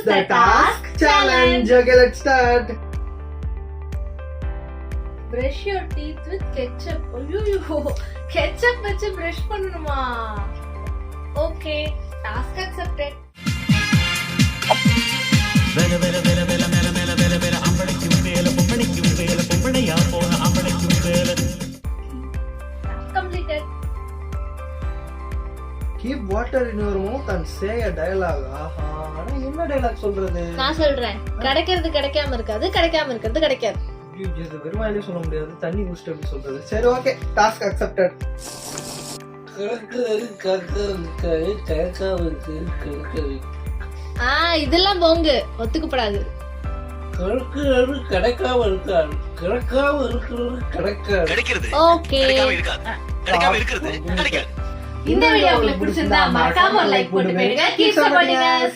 choose the task challenge. Okay, let's start. Brush your teeth with ketchup. ஐயோ, ketchup வச்சு brush பண்ணனுமா? Okay, task accepted. வேல வேல வேல வேல மேல மேல வேல வேல அம்பளைக்கும் வேல பொம்பளைக்கும் வேல பொம்பளையா போன அம்பளைக்கும் வேல. Completed. Keep water in your mouth and say a dialogue. ஆஹா, ஆனா என்ன டயலாக் சொல்றது? நான் சொல்றேன். கிடைக்கிறது கிடைக்காம இருக்காது, கிடைக்காம இருக்கிறது கிடைக்காது. இது வெறுமையிலே சொல்ல முடியாது. தண்ணி குடிச்சிட்டு எப்படி சொல்றது? சரி, ஓகே, டாஸ்க் அக்செப்டட். இதெல்லாம் போங்கு ஒத்துக்கப்படாது. ஓகே, இந்த வீடியோ உங்களுக்கு பிடிச்சிருந்தா மறக்காம லைக் போட்டு போடுங்க. Keep supporting us.